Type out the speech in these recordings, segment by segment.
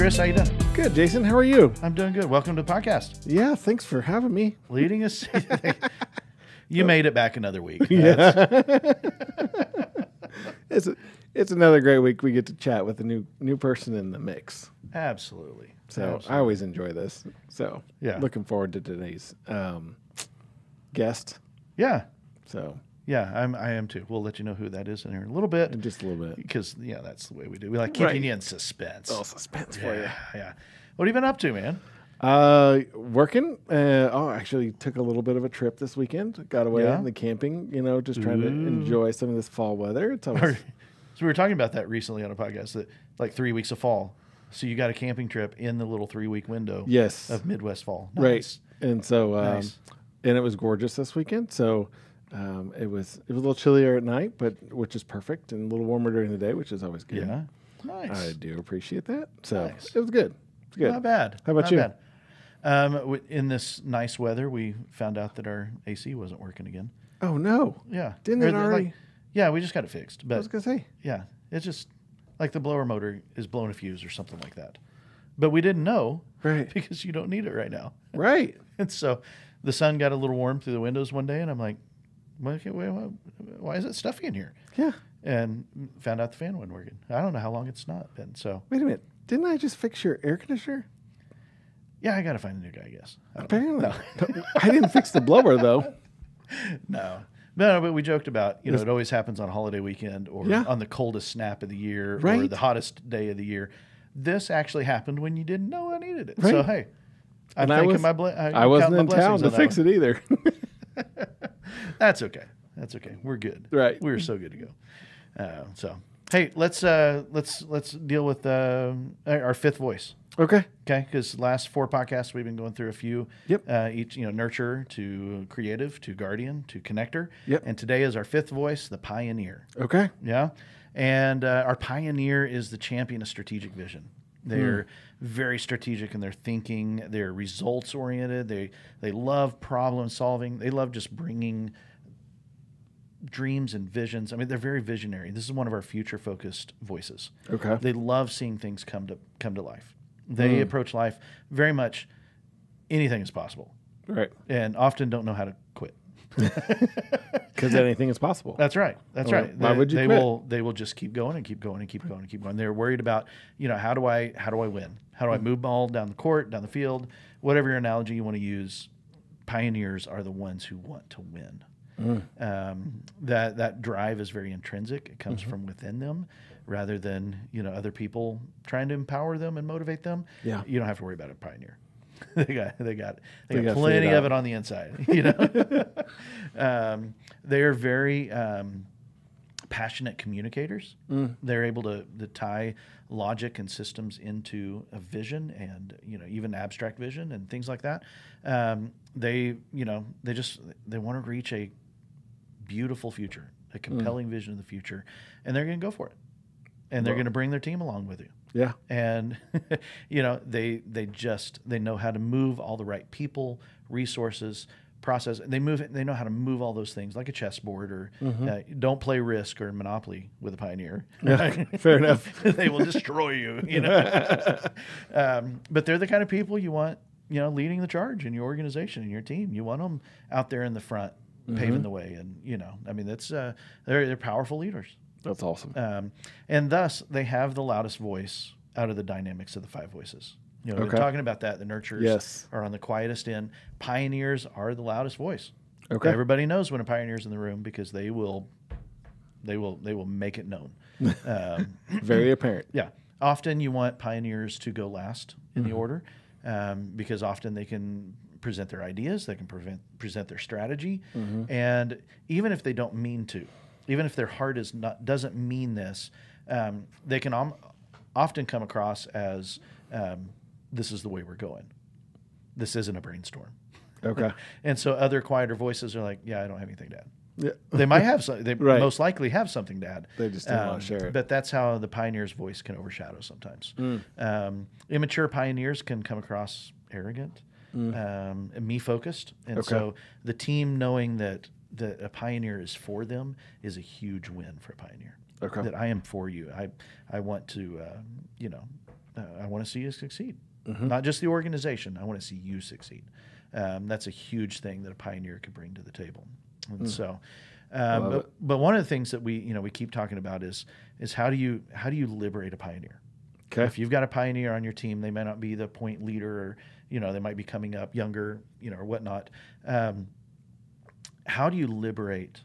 Chris. How you doing? Good, Jason. How are you? I'm doing good. Welcome to the podcast. Yeah, thanks for having me. Leading us. You made it back another week. Yeah. It's another great week. We get to chat with a new person in the mix. Absolutely. So Absolutely. I always enjoy this. So Yeah. looking forward to today's guest. Yeah. So Yeah, I am too. We'll let you know who that is in here in a little bit. in just a little bit. Because, yeah, that's the way we do. We like keeping Right. you in suspense. Oh, suspense for you. Yeah, yeah. What have you been up to, man? Working. Actually took a little bit of a trip this weekend. Got away Yeah? in the camping. Just trying to enjoy some of this fall weather. It's always So we were talking about that recently on a podcast, that like 3 weeks of fall. So you got a camping trip in the little 3-week window yes, of Midwest fall. right. Nice. And so Nice. and it was gorgeous this weekend. So it was a little chillier at night, but which is perfect, and a little warmer during the day, which is always good. Yeah. Nice. I do appreciate that. So Nice. it was good. It's good. Not bad. How about Not you? Bad. In this nice weather, we found out that our AC wasn't working again. Oh no! Yeah. Didn't Or it already? yeah, we just got it fixed. I But was gonna say. yeah, it's just like the blower motor is blowing a fuse or something like that. But we didn't know Right. because you don't need it right now. Right. And so the sun got a little warm through the windows one day, and I'm like, why is it stuffy in here? Yeah. And found out the fan wasn't working. I don't know how long it's not been. So Wait a minute. Didn't I just fix your air conditioner? yeah, I got to find a new guy, I guess. I don't know. Apparently. I didn't fix the blower though. No, but we joked about, it always happens on a holiday weekend or Yeah. on the coldest snap of the year or Right. the hottest day of the year. This actually happened when you didn't know I needed it. Right. So, hey, I'm And I thinking was- I I wasn't my in town blessings to on that fix one. it either. That's okay. That's okay. We're good. Right. We're so good to go. So, hey, let's deal with our fifth voice. Okay. Okay, because last 4 podcasts we've been going through a few. Yep. Each, nurture to creative to guardian to connector. Yep. And today is our 5th voice, the pioneer. Okay. Yeah. And our pioneer is the champion of strategic vision. They're very strategic in their thinking. They're results oriented. They love problem solving. They love just bringing dreams and visions. I mean, they're very visionary. This is one of our future focused voices. Okay. They love seeing things come to life. They approach life very much anything is possible, Right. and often don't know how to quit. Because anything is possible. That's right. That's Well, right. why would you they quit? will just keep going and keep going and keep going and keep going. They're worried about, how do I win? How do I move ball down the court, down the field? Whatever your analogy you want to use, pioneers are the ones who want to win. That drive is very intrinsic. It comes from within them, rather than other people trying to empower them and motivate them. Yeah. You don't have to worry about a pioneer. they got got plenty figured of out. it on the inside. They are very passionate communicators. They're able to take logic and systems into a vision, and even abstract vision and things like that. They want to reach a beautiful future, a compelling vision of the future, and they're going to go for it. And they're going to bring their team along with you. Yeah. And they know how to move all the right people, resources, process. They know how to move all those things like a chessboard, or don't play Risk or Monopoly with a pioneer. Yeah. Fair enough. They will destroy you. But they're the kind of people you want, leading the charge in your organization, in your team. You want them out there in the front, paving the way. And that's they're powerful leaders. That's awesome. And thus, they have the loudest voice out of the dynamics of the 5 voices. We're Okay. talking about that. The nurturers Yes. are on the quietest end. Pioneers are the loudest voice. Okay. Everybody knows when a pioneer's in the room because they will make it known. Very apparent. Yeah. Often you want pioneers to go last in the order, because often they can present their ideas, they can present their strategy, and even if they don't mean to, even if their heart doesn't mean this, they can often come across as this is the way we're going. This isn't a brainstorm. Okay. And so other quieter voices are like, yeah, I don't have anything to add. Yeah. They might have some. They Right. most likely have something to add. They just don't want to share it. But that's how the pioneer's voice can overshadow sometimes. Immature pioneers can come across arrogant, and me-focused. And Okay. so the team knowing that a pioneer is for them is a huge win for a pioneer. Okay. That I am for you. I want to, I want to see you succeed. Not just the organization. I want to see you succeed. That's a huge thing that a pioneer could bring to the table. And so, but one of the things that we keep talking about is how do you liberate a pioneer? Okay. If you've got a pioneer on your team, they may not be the point leader, or they might be coming up younger, or whatnot. How do you liberate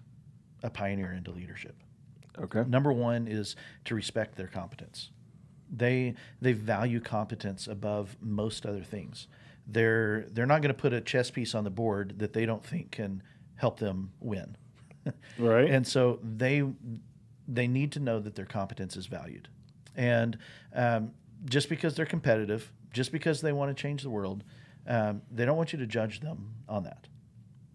a pioneer into leadership? Okay. Number one is to respect their competence. They value competence above most other things. They're not going to put a chess piece on the board that they don't think can help them win. Right. And so they need to know that their competence is valued. And just because they're competitive, just because they want to change the world, they don't want you to judge them on that.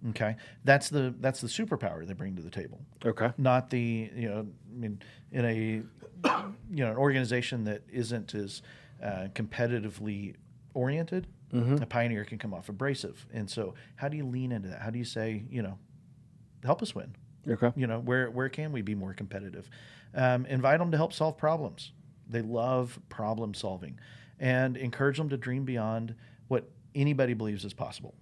Okay, that's the superpower they bring to the table. Okay. Not the in a an organization that isn't as competitively oriented, a pioneer can come off abrasive. And so, how do you lean into that? How do you say, help us win? Okay. Where can we be more competitive? Invite them to help solve problems. They love problem solving, and encourage them to dream beyond what anybody believes is possible.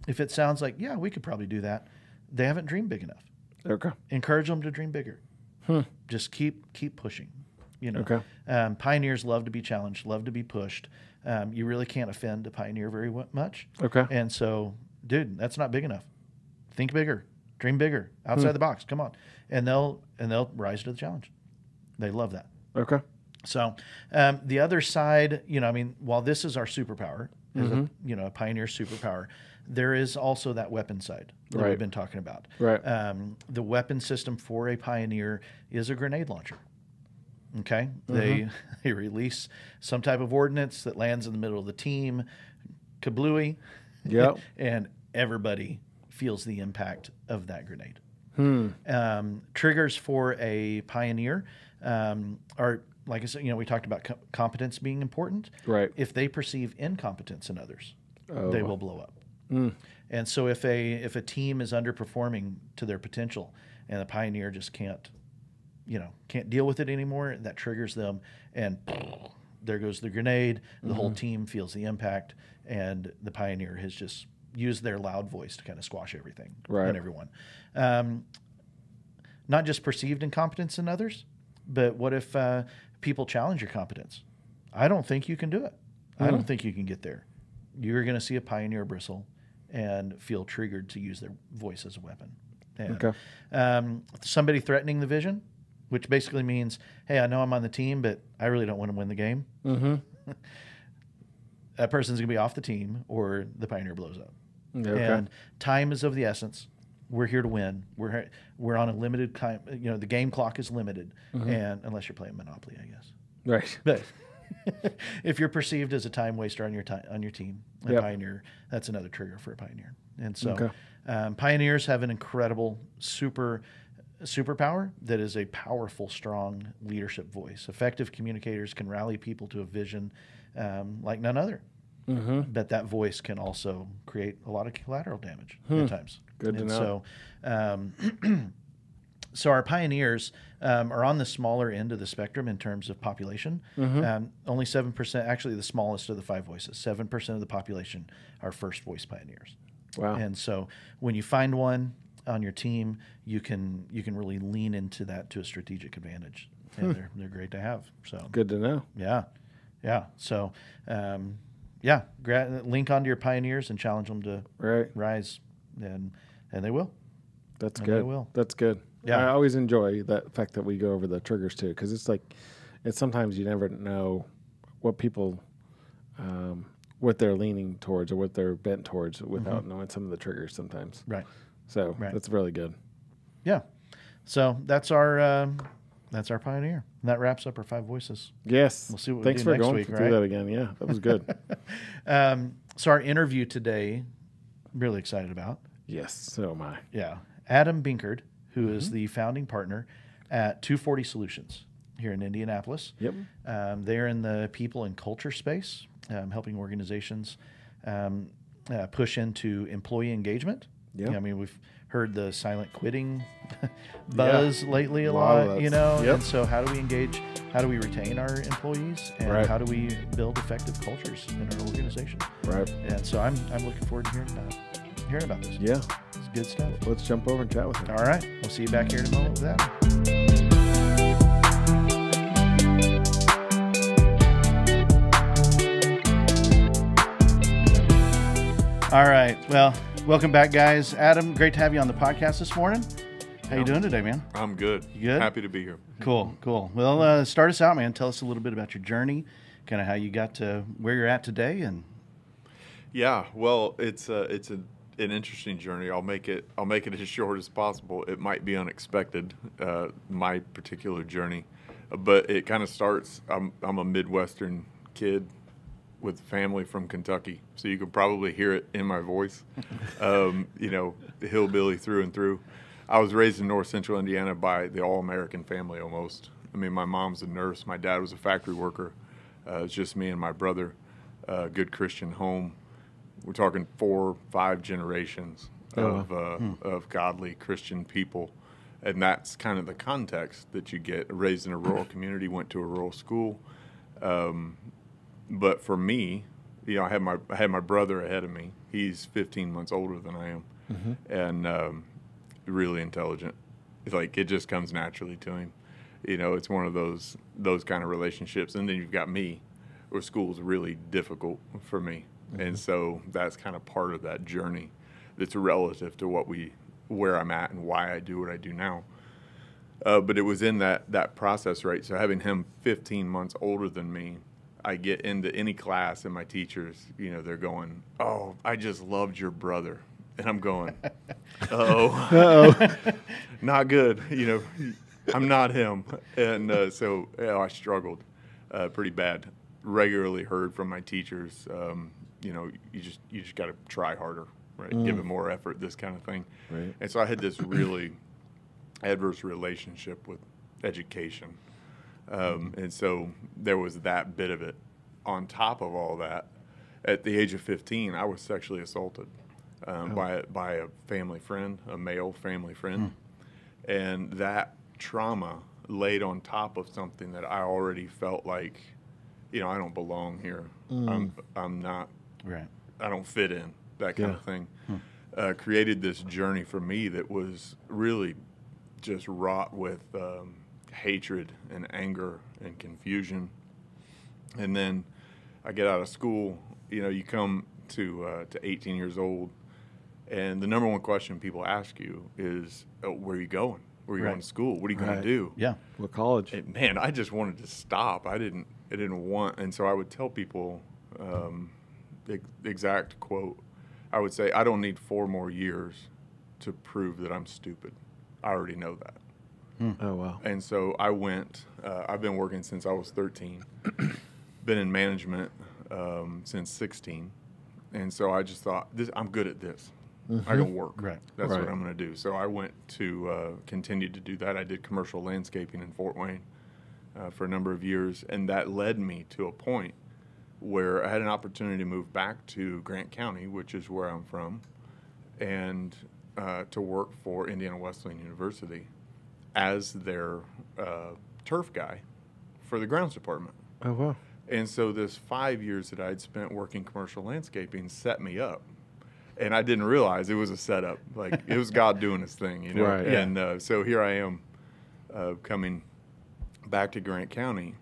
If it sounds like, yeah, we could probably do that, they haven't dreamed big enough. Okay. Encourage them to dream bigger. Just keep pushing. Okay. Pioneers love to be challenged, love to be pushed. You really can't offend a pioneer very much. Okay. And so, dude, that's not big enough. Think bigger, dream bigger, outside the box. Come on, and they'll rise to the challenge. They love that. Okay. So the other side, while this is our superpower, is a pioneer superpower, there is also that weapon side that we've been talking about. Right. The weapon system for a pioneer is a grenade launcher. Okay. They release some type of ordnance that lands in the middle of the team, kablooey. Yep. And everybody feels the impact of that grenade. Triggers for a pioneer are, like I said, we talked about competence being important. Right. If they perceive incompetence in others, they will blow up. And so if a team is underperforming to their potential, and the pioneer just can't deal with it anymore, that triggers them, and there goes the grenade. The whole team feels the impact, and the pioneer has just used their loud voice to kind of squash everything and everyone. Not just perceived incompetence in others, but what if people challenge your competence? I don't think you can do it. I don't think you can get there. You're going to see a pioneer bristle and feel triggered to use their voice as a weapon. And, somebody threatening the vision, which basically means, hey, I know I'm on the team, but I really don't want to win the game. That person's going to be off the team, or the pioneer blows up. And time is of the essence. We're here to win. We're on a limited time. The game clock is limited, and unless you're playing Monopoly, I guess. Right. But if you're perceived as a time waster on your team, a pioneer, that's another trigger for a pioneer. And so, pioneers have an incredible superpower that is a powerful, strong leadership voice. Effective communicators can rally people to a vision like none other. But that voice can also create a lot of collateral damage at times. Good to know. So our pioneers are on the smaller end of the spectrum in terms of population. Only 7%, actually the smallest of the 5 voices, 7% of the population are first voice pioneers. Wow. And so when you find one on your team, you can really lean into that to a strategic advantage. And they're great to have. So good to know. Yeah. So link onto your pioneers and challenge them to rise, and they will. That's good. They will. That's good. Yeah. I always enjoy that fact that we go over the triggers too, because it's sometimes you never know what people, what they're leaning towards or what they're bent towards without knowing some of the triggers sometimes. Right. So that's really good. Yeah. So that's our pioneer. And that wraps up our 5 voices. Yes. We'll see what Thanks we do for next going week, through that again. Yeah, that was good. So our interview today, really excited about. Yes, so am I. Yeah. Adam Binkerd, who is the founding partner at 240 Solutions here in Indianapolis. Yep. They're in the people and culture space, helping organizations push into employee engagement Yeah. I mean, we've heard the silent quitting buzz lately a lot lot, of you know? Yep. And so how do we engage, how do we retain our employees, and Right. how do we build effective cultures in our organization? Right. And so I'm looking forward to hearing about this. Yeah. It's good stuff. Let's jump over and chat with him. All right. We'll see you back here in a moment with that. All right. Well, welcome back, guys. Adam, great to have you on the podcast this morning. How you doing today, man? I'm good. You good? Happy to be here. Cool. Well, start us out, man. Tell us a little bit about your journey, kind of how you got to where you're at today, and Yeah, well, it's an interesting journey. I'll make it as short as possible. It might be unexpected, my particular journey, but it kind of starts. I'm a Midwestern kid with family from Kentucky, so you can probably hear it in my voice. Hillbilly through and through. I was raised in North Central Indiana by the all-American family almost. I mean, my mom's a nurse. My dad was a factory worker. It's just me and my brother. Good Christian home. We're talking 4, 5 generations of godly Christian people. And that's kind of the context that you get. Raised in a rural community, went to a rural school. But for me, I had my brother ahead of me. He's 15 months older than I am, and really intelligent. It's like it just comes naturally to him. It's one of those kind of relationships. And then you've got me, where school's really difficult for me, and so that's kind of part of that journey. That's relative to where I'm at and why I do what I do now. But it was in that process, right? So having him 15 months older than me, I get into any class and my teachers, they're going, "Oh, I just loved your brother." And I'm going, "Uh-oh, not good." I'm not him. And so I struggled pretty bad. Regularly heard from my teachers, you just got to try harder, right? Give it more effort, this kind of thing. Right. And so I had this really adverse relationship with education. And so there was that bit of it. On top of all that, at the age of 15, I was sexually assaulted by a family friend, a male family friend. And that trauma laid on top of something that I already felt like, I don't belong here. I'm not, right. I don't fit in, that kind of thing. Created this journey for me that was really just wrought with hatred and anger and confusion. And then I get out of school, you come to 18 years old, and the number one question people ask you is, where are you going? Where are you going to school? What are you going to do? Yeah. What college? And, man, I just wanted to stop. I didn't want, and so I would tell people, the exact quote, I would say, I don't need 4 more years to prove that I'm stupid. I already know that. Oh, wow. And so I went, I've been working since I was 13, been in management since 16. And so I just thought, I'm good at this. I can work. Right. That's what I'm going to do. So I went to continue to do that. I did commercial landscaping in Fort Wayne for a number of years. And that led me to a point where I had an opportunity to move back to Grant County, which is where I'm from, and to work for Indiana Wesleyan University as their turf guy for the grounds department. Oh, wow. And so this 5 years that I'd spent working commercial landscaping set me up. And I didn't realize it was a setup. Like, it was God doing his thing, Right. And so here I am coming back to Grant County,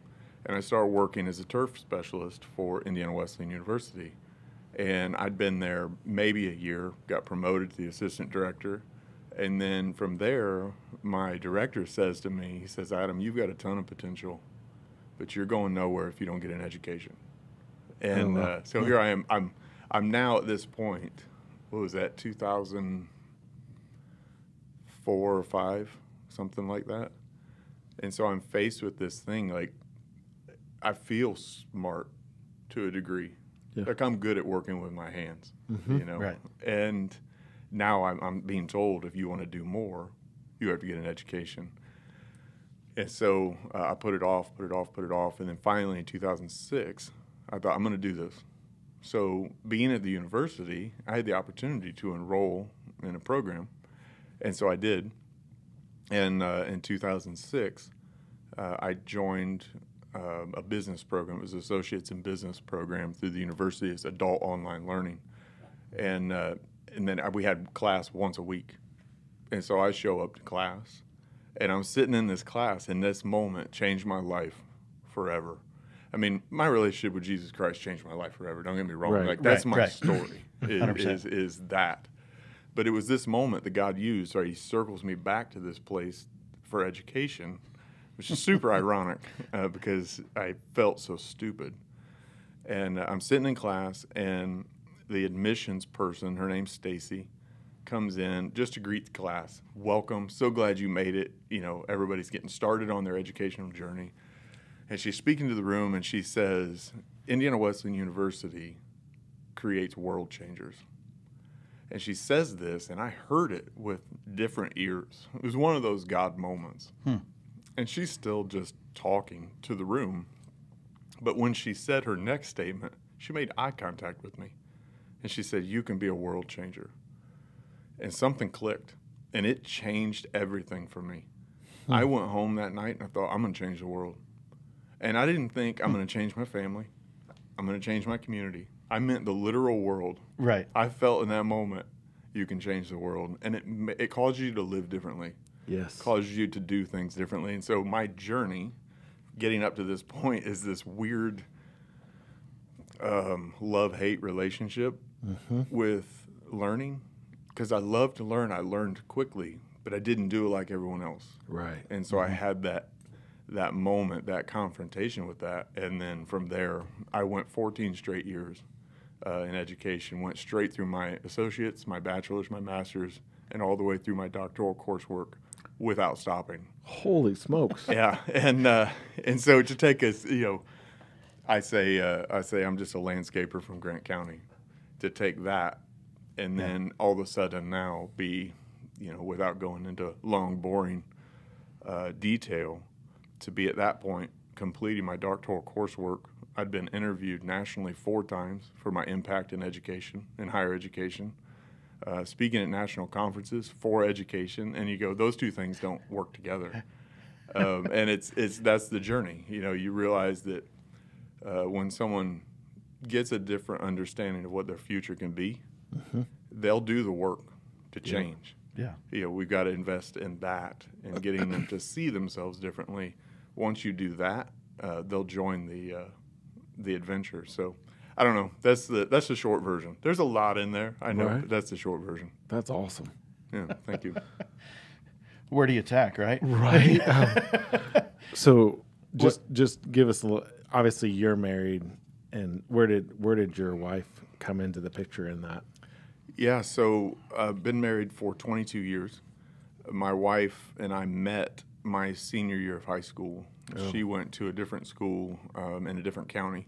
and I started working as a turf specialist for Indiana Wesleyan University. And I'd been there maybe a year, got promoted to the assistant director. And then from there, my director says to me, he says, "Adam, you've got a ton of potential, but you're going nowhere if you don't get an education." And so here I am. I'm now at this point, what was that, 2004 or 5, something like that. And so I'm faced with this thing, like, I feel smart to a degree. Yeah. Like, I'm good at working with my hands, Right. And now I'm being told, if you want to do more, you have to get an education. And so I put it off. And then finally in 2006, I thought, I'm going to do this. So being at the university, I had the opportunity to enroll in a program. And so I did. And in 2006, I joined a business program. It was Associates in Business program through the university. It's adult online learning. And then we had class once a week. And so I show up to class, and I'm sitting in this class, and this moment changed my life forever. I mean, my relationship with Jesus Christ changed my life forever. Don't get me wrong. Right. Like, that's my Right. story, is that. But it was this moment that God used, or he circles me back to this place for education, which is super ironic because I felt so stupid. And I'm sitting in class, and the admissions person, her name's Stacy, comes in just to greet the class. Welcome. So glad you made it. You know, everybody's getting started on their educational journey. And she's speaking to the room, and she says, Indiana Wesleyan University creates world changers. And she says this, and I heard it with different ears. It was one of those God moments. And she's still just talking to the room. But when she said her next statement, she made eye contact with me. And she said, you can be a world changer. And something clicked, and it changed everything for me. I went home that night, and I thought, I'm going to change the world. And I didn't think I'm going to change my family. I'm going to change my community. I meant the literal world. Right. I felt in that moment, you can change the world. And it caused you to live differently. Yes. Caused you to do things differently. And so my journey, getting up to this point, is this weird love-hate relationship with learning. Because I love to learn. I learned quickly, but I didn't do it like everyone else. Right. And so I had that moment, that confrontation with that. And then from there, I went 14 straight years in education, went straight through my associates, my bachelor's, my master's, and all the way through my doctoral coursework without stopping. Holy smokes. Yeah. And so to take us, you know, I say I'm just a landscaper from Grant County. To take that and then all of a sudden now be, you know, without going into long, boring detail, to be at that point completing my doctoral coursework. I'd been interviewed nationally 4 times for my impact in education, in higher education, speaking at national conferences for education, and you go, those two things don't work together. And that's the journey. You know, you realize that when someone gets a different understanding of what their future can be, they'll do the work to change. Yeah. You know, we've got to invest in that and getting them to see themselves differently. Once you do that, they'll join the adventure. So, I don't know. That's the short version. There's a lot in there. I know, but that's the short version. That's awesome. Yeah, thank you. Where do you attack, right? Right. So just give us a little. Obviously, you're married, and where did your wife come into the picture in that? Yeah, so I've been married for 22 years. My wife and I met my senior year of high school. Oh. She went to a different school in a different county.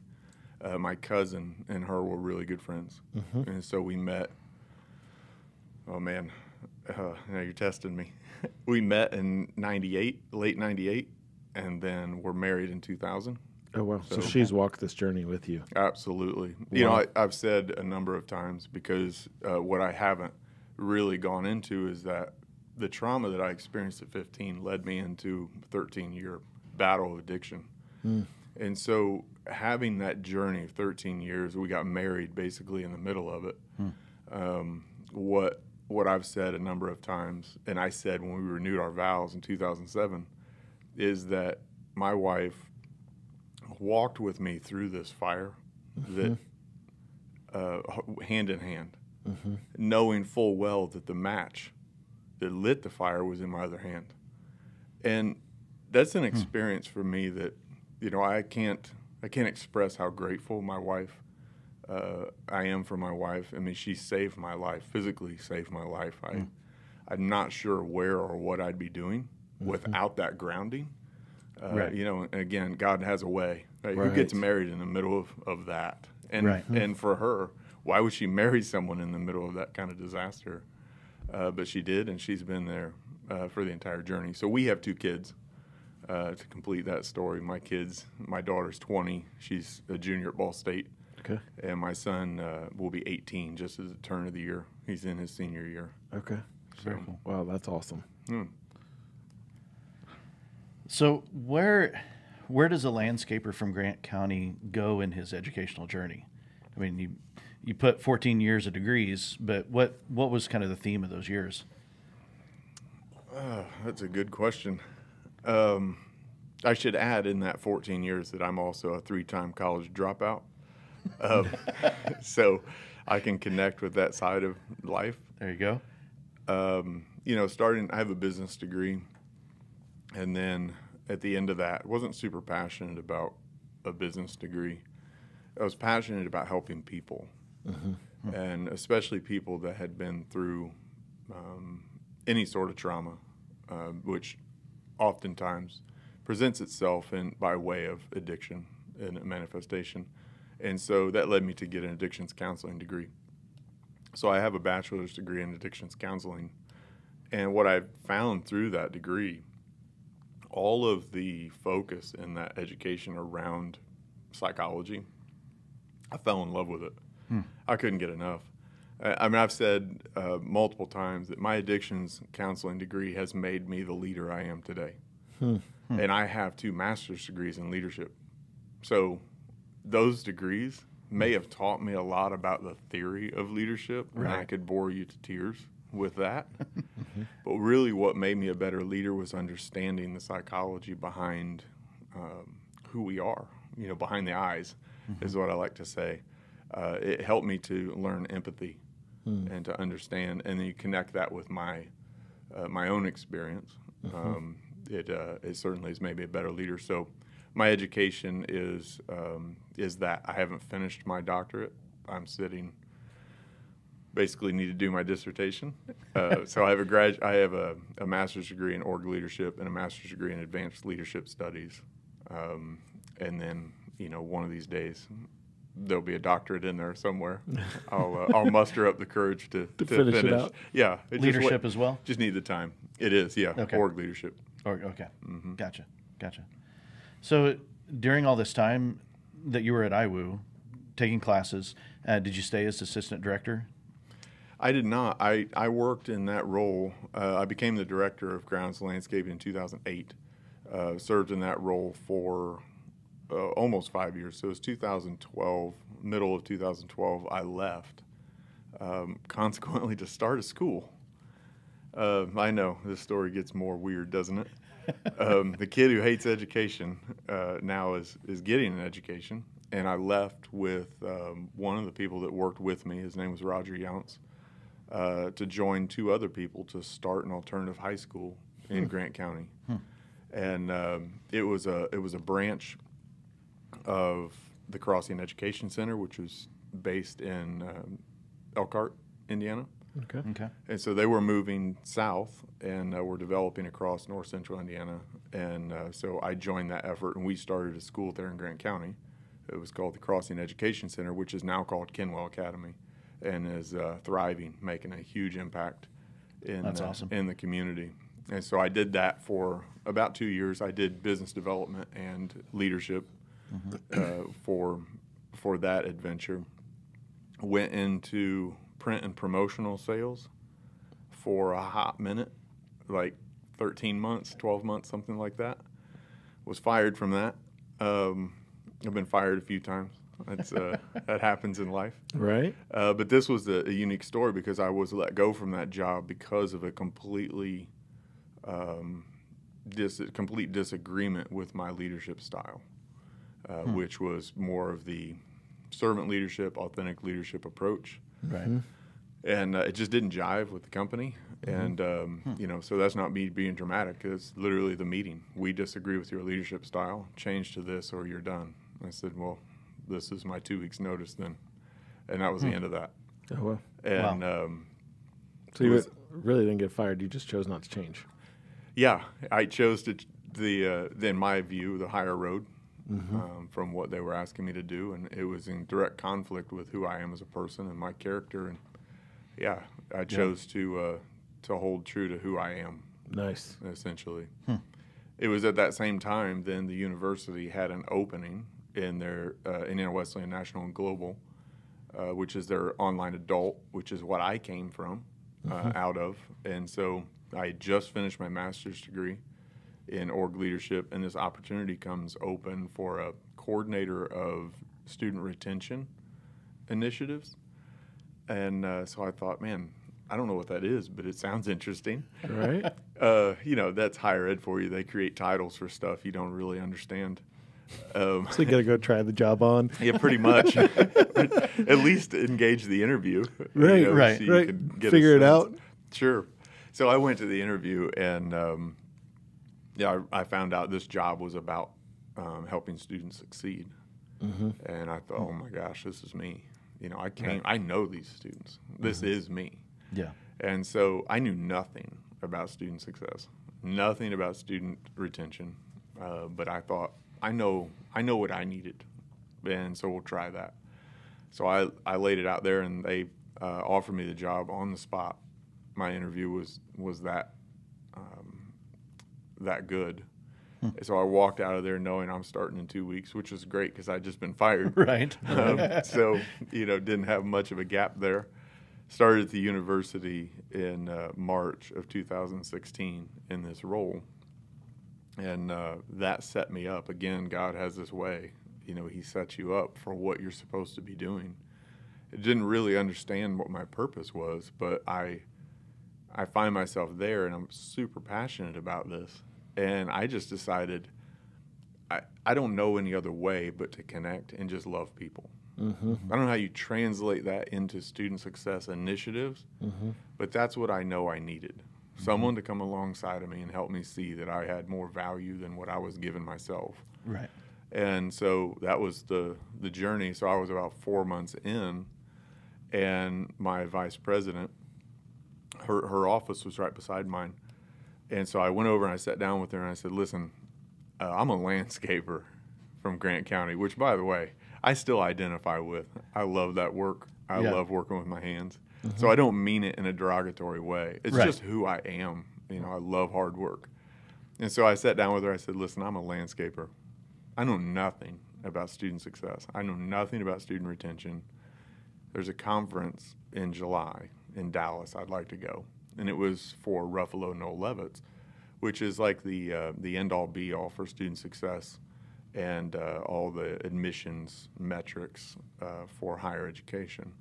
My cousin and her were really good friends. And so we met. Oh, man. Now you're testing me. We met in 98, late 98, and then we're married in 2000. Oh, wow. So she's walked this journey with you. Absolutely. Wow. You know, I've said a number of times, because what I haven't really gone into is that the trauma that I experienced at 15 led me into a 13-year battle of addiction. And so having that journey of 13 years, we got married basically in the middle of it. What I've said a number of times, and I said when we renewed our vows in 2007, is that my wife walked with me through this fire, that hand in hand, knowing full well that the match that lit the fire was in my other hand. And that's an experience for me that, you know, I can't express how grateful I am for my wife. I mean, she saved my life, physically saved my life. I'm not sure where or what I'd be doing without that grounding. You know, and again, God has a way. Right? Who gets married in the middle of that? And and for her, why would she marry someone in the middle of that kind of disaster? But she did, and she's been there for the entire journey. So we have 2 kids. To complete that story, my daughter's 20. She's a junior at Ball State. Okay. And my son will be 18 just at the turn of the year. He's in his senior year. Okay. Very cool. Wow, that's awesome. So where does a landscaper from Grant County go in his educational journey? I mean, you put 14 years of degrees, but what was kind of the theme of those years? That's a good question. I should add in that 14 years that I'm also a 3-time college dropout. So I can connect with that side of life. There you go. I have a business degree. And then at the end of that, I wasn't super passionate about a business degree. I was passionate about helping people, and especially people that had been through any sort of trauma, which oftentimes presents itself by way of addiction and manifestation. And so that led me to get an addictions counseling degree. So I have a bachelor's degree in addictions counseling. And what I found through that degree, all of the focus in that education around psychology, I fell in love with it. I couldn't get enough. I mean, I've said multiple times that my addictions counseling degree has made me the leader I am today. And I have 2 master's degrees in leadership. So those degrees may have taught me a lot about the theory of leadership, and I could bore you to tears with that. But really what made me a better leader was understanding the psychology behind who we are, behind the eyes is what I like to say. It helped me to learn empathy and to understand, and then you connect that with my own experience. It certainly has made me a better leader. So my education is that I haven't finished my doctorate. I'm basically need to do my dissertation. So I have a master's degree in org leadership and a master's degree in advanced leadership studies. And then, one of these days there'll be a doctorate in there somewhere. I'll muster up the courage to finish it out. Yeah. Leadership as well? Just need the time. It is, yeah. Okay. Org leadership. Okay. Gotcha. So during all this time that you were at IWU taking classes, did you stay as assistant director? I did not. I worked in that role. I became the director of grounds landscaping in 2008. Served in that role for almost 5 years. So it was 2012, middle of 2012, I left, consequently to start a school. I know this story gets more weird, doesn't it? The kid who hates education now is getting an education, and I left with one of the people that worked with me. His name was Roger Younts, to join 2 other people to start an alternative high school in Grant County. And it was a branch of the Crossing Education Center, which was based in Elkhart, Indiana. Okay. And so they were moving south and were developing across north central Indiana. And so I joined that effort, and we started a school there in Grant County. It was called the Crossing Education Center, which is now called Kenwell Academy, and is thriving, making a huge impact That's awesome. in the community. And so I did that for about 2 years. I did business development and leadership for that adventure. Went into print and promotional sales for a hot minute, like 13 months, 12 months, something like that. Was fired from that. I've been fired a few times. That's that happens in life. Right. But this was a unique story because I was let go from that job because of a complete disagreement with my leadership style, which was more of the servant leadership, authentic leadership approach. Right. And it just didn't jive with the company. And, so that's not me being dramatic. It's literally the meeting. We disagree with your leadership style. Change to this or you're done. I said, well, this is my 2 weeks notice then. And that was the end of that. Oh, well. And so you really didn't get fired. You just chose not to change. Yeah, I chose in my view, the higher road from what they were asking me to do. And it was in direct conflict with who I am as a person and my character. And yeah, I chose to hold true to who I am. Nice. Essentially. It was at that same time then the university had an opening in their Indiana Wesleyan National and Global, which is their online adult, which is what I came from out of. And so I just finished my master's degree in org leadership, and this opportunity comes open for a coordinator of student retention initiatives. And so I thought, man, I don't know what that is, but it sounds interesting. Right. That's higher ed for you. They create titles for stuff you don't really understand. So you got to go try the job on. Yeah, pretty much. At least engage the interview. Right, so you right. can get Figure it out. Sure. So I went to the interview, and I found out this job was about helping students succeed. Mm-hmm. And I thought, oh my gosh, this is me. I know these students. This is me. Yeah. And so I knew nothing about student success, nothing about student retention, but I thought, I know what I needed, and so we'll try that. So I laid it out there, and they offered me the job on the spot. My interview was that good. So I walked out of there knowing I'm starting in 2 weeks, which was great because I'd just been fired. Right. So didn't have much of a gap there. Started at the university in March of 2016 in this role. And that set me up. Again, God has this way. He sets you up for what you're supposed to be doing. I didn't really understand what my purpose was, but I find myself there, and I'm super passionate about this. And I just decided I don't know any other way but to connect and just love people. Mm-hmm. I don't know how you translate that into student success initiatives, but that's what I know I needed. Someone to come alongside of me and help me see that I had more value than what I was giving myself. Right. And so that was the journey. So I was about 4 months in, and my vice president, her office was right beside mine. And so I went over and I sat down with her and I said, listen, I'm a landscaper from Grant County, which, by the way, I still identify with. I love that work. I love working with my hands. Mm-hmm. So I don't mean it in a derogatory way. It's just who I am. I love hard work. And so I sat down with her. I said, listen, I'm a landscaper. I know nothing about student success. I know nothing about student retention. There's a conference in July in Dallas I'd like to go. And it was for Ruffalo Noel Levitz, which is like the end-all be-all for student success and all the admissions metrics for higher education.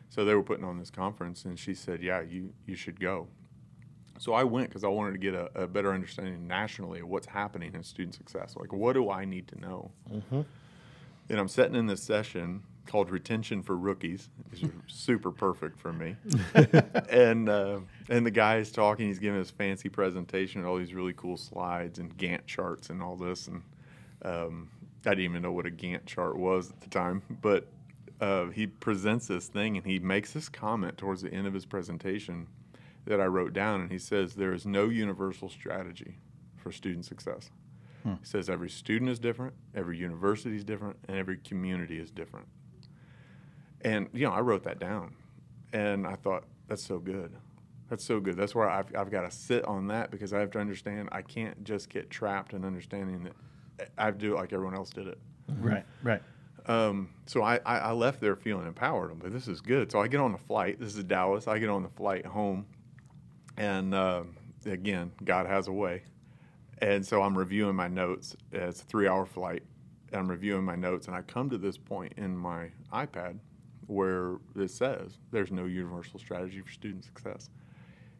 So they were putting on this conference, and she said, yeah, you should go. So I went because I wanted to get a better understanding nationally of what's happening in student success. Like, what do I need to know? Mm-hmm. And I'm sitting in this session called Retention for Rookies. It's super perfect for me. And the guy is talking. He's giving this fancy presentation and all these really cool slides and Gantt charts and all this. And I didn't even know what a Gantt chart was at the time. But he presents this thing, and he makes this comment towards the end of his presentation that I wrote down. And he says, there is no universal strategy for student success. He says every student is different, every university is different, and every community is different. And, I wrote that down, and I thought, that's so good. That's so good. That's where I've got to sit on that, because I have to understand I can't just get trapped in understanding that I have to do it like everyone else did it. Right, right. So I left there feeling empowered. I'm like, this is good. So I get on the flight. This is Dallas. I get on the flight home, and again, God has a way. And so I'm reviewing my notes. It's a 3-hour flight. And I'm reviewing my notes, and I come to this point in my iPad where it says there's no universal strategy for student success.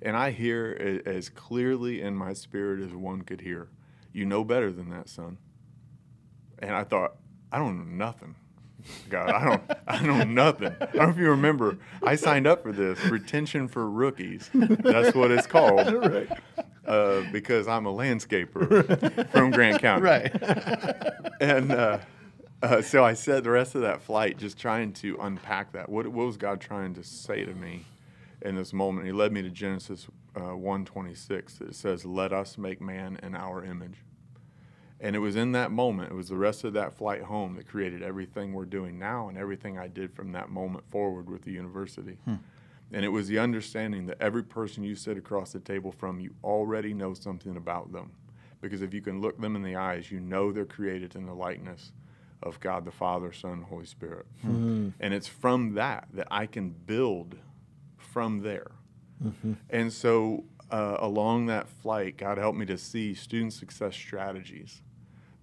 And I hear it as clearly in my spirit as one could hear, you know better than that, son. And I thought, I don't know nothing. God, I know nothing. I don't know if you remember, I signed up for this, Retention for Rookies. That's what it's called. Right. Because I'm a landscaper from Grant County. Right. And so I said the rest of that flight just trying to unpack that. What was God trying to say to me in this moment? He led me to Genesis 1:26. It says, let us make man in our image. And it was in that moment, it was the rest of that flight home that created everything we're doing now and everything I did from that moment forward with the university. And it was the understanding that every person you sit across the table from, you already know something about them. Because if you can look them in the eyes, you know they're created in the likeness of God the Father, Son, Holy Spirit. And it's from that I can build from there. And so along that flight, God helped me to see student success strategies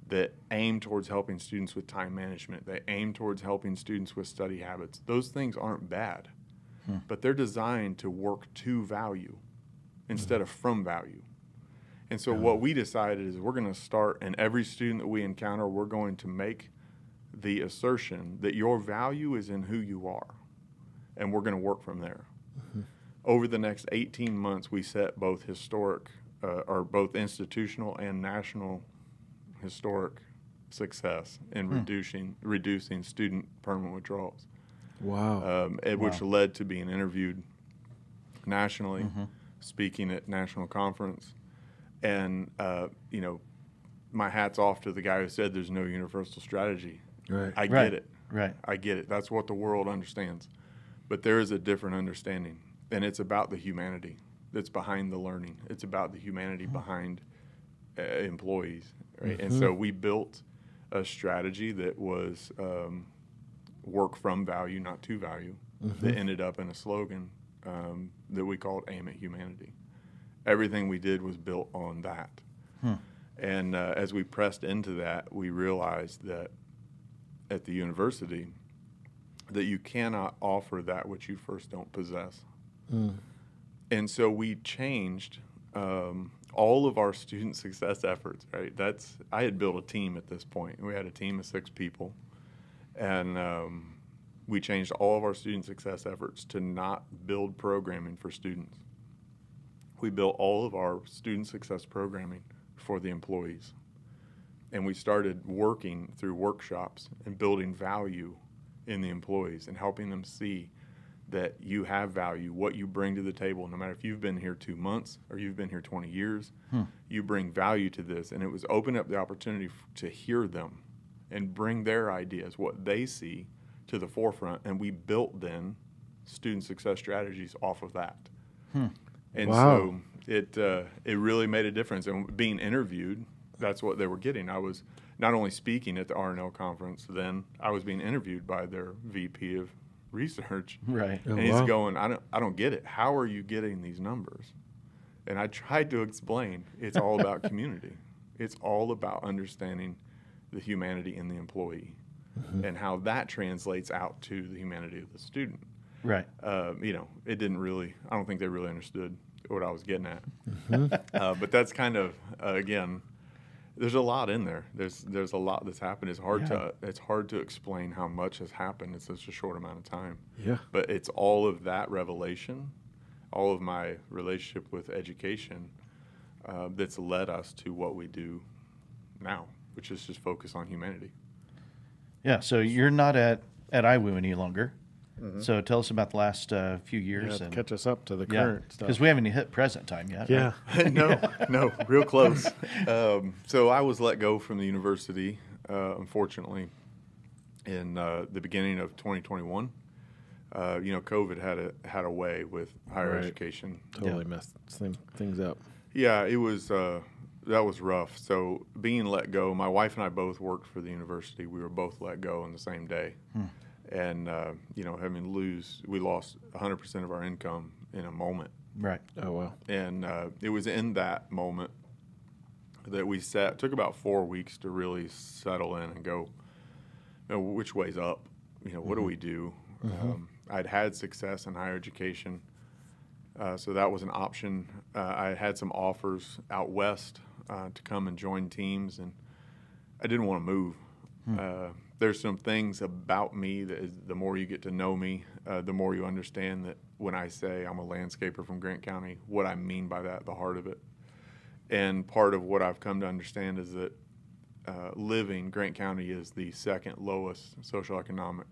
that aim towards helping students with time management. They aim towards helping students with study habits. Those things aren't bad, but they're designed to work to value instead of from value. And so what we decided is we're going to start, and every student that we encounter, we're going to make the assertion that your value is in who you are, and we're going to work from there. Over the next 18 months, we set both both institutional and national historic success in reducing student permanent withdrawals. Wow. Which led to being interviewed nationally, speaking at national conference. And, you know, my hat's off to the guy who said there's no universal strategy. Right. I get it. Right. I get it. That's what the world understands. But there is a different understanding, and it's about the humanity that's behind the learning. It's about the humanity behind employees. Right? And so we built a strategy that was work from value, not to value, that ended up in a slogan that we called Aim at Humanity. Everything we did was built on that. And as we pressed into that, we realized that at the university that you cannot offer that which you first don't possess. And so we changed all of our student success efforts, right? I had built a team at this point. We had a team of 6 people. And we changed all of our student success efforts to not build programming for students. We built all of our student success programming for the employees. And we started working through workshops and building value in the employees and helping them see that you have value, what you bring to the table, no matter if you've been here 2 months or you've been here 20 years, you bring value to this. And it was open up the opportunity to hear them and bring their ideas, what they see, to the forefront. And we built then student success strategies off of that. And so it really made a difference. And being interviewed, that's what they were getting. I was not only speaking at the R&L conference then, I was being interviewed by their VP of research. Right. And he's going, I don't get it. How are you getting these numbers? And I tried to explain it's all about community. It's all about understanding the humanity in the employee and how that translates out to the humanity of the student. Right. You know, it didn't really, I don't think they really understood what I was getting at. But that's kind of, again, there's a lot in there. There's a lot that's happened. It's hard to explain how much has happened in such a short amount of time. Yeah. But it's all of that revelation, all of my relationship with education that's led us to what we do now, which is just focus on humanity. Yeah. So you're not at IWU any longer. So tell us about the last few years. Yeah, and catch us up to the current stuff. Because we haven't even hit present time yet. Yeah. Right? No, real close. So I was let go from the university, unfortunately, in the beginning of 2021. You know, COVID had a way with higher education. Totally messed things up. Yeah, it was. That was rough. So being let go, my wife and I both worked for the university. We were both let go on the same day. And, you know, we lost 100% of our income in a moment. Right. Oh, wow. And it was in that moment that we took about 4 weeks to really settle in and go, you know, which way's up? You know, what do we do? I'd had success in higher education, so that was an option. I had some offers out west to come and join teams, and I didn't want to move. There's some things about me that the more you get to know me, the more you understand that when I say I'm a landscaper from Grant County, what I mean by that, the heart of it. And part of what I've come to understand is that Grant County is the second lowest socioeconomic